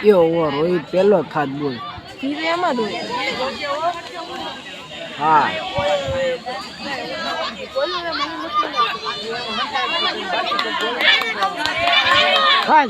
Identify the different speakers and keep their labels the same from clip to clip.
Speaker 1: એ over Rohit પેલો ખાત બોલ
Speaker 2: એમાં દો
Speaker 1: હા હા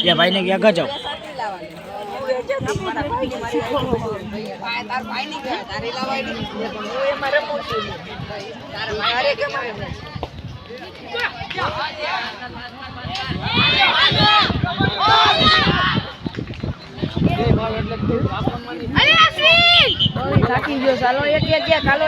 Speaker 1: ये भाई ने क्या गजब
Speaker 2: ચાલો એક ચાલો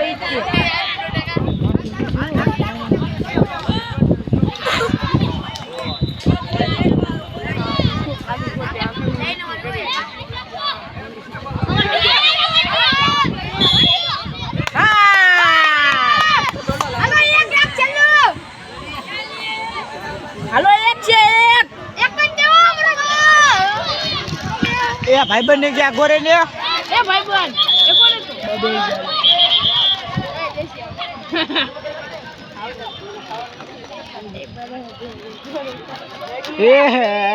Speaker 1: भाई बन ने क्या गोरे ने
Speaker 2: भाई बन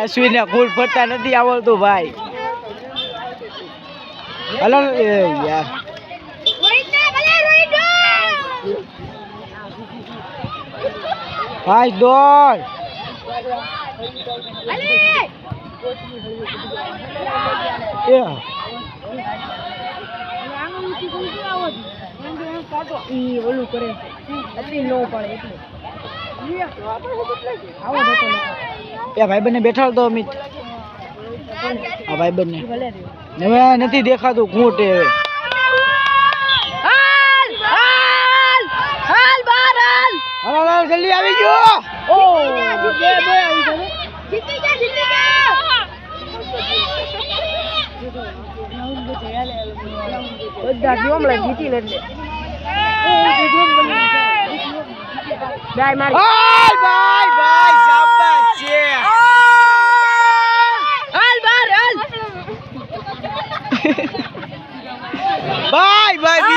Speaker 1: अश्विन फूल फरता नहीं आवड़त भाई हेलो यार भाई दौड़
Speaker 2: ઓલું કરે એટલી નો પડે એટલે
Speaker 1: भाई बने बैठा तो अमित हाँ भाई बने नहीं देखा तो कूटे जल्दी आ गयो
Speaker 2: જીતી લે ભાઈ મારી
Speaker 1: ભાઈ ભાઈ શાબાશ છે
Speaker 2: હાલ બાર હાલ
Speaker 1: ભાઈ ભાઈ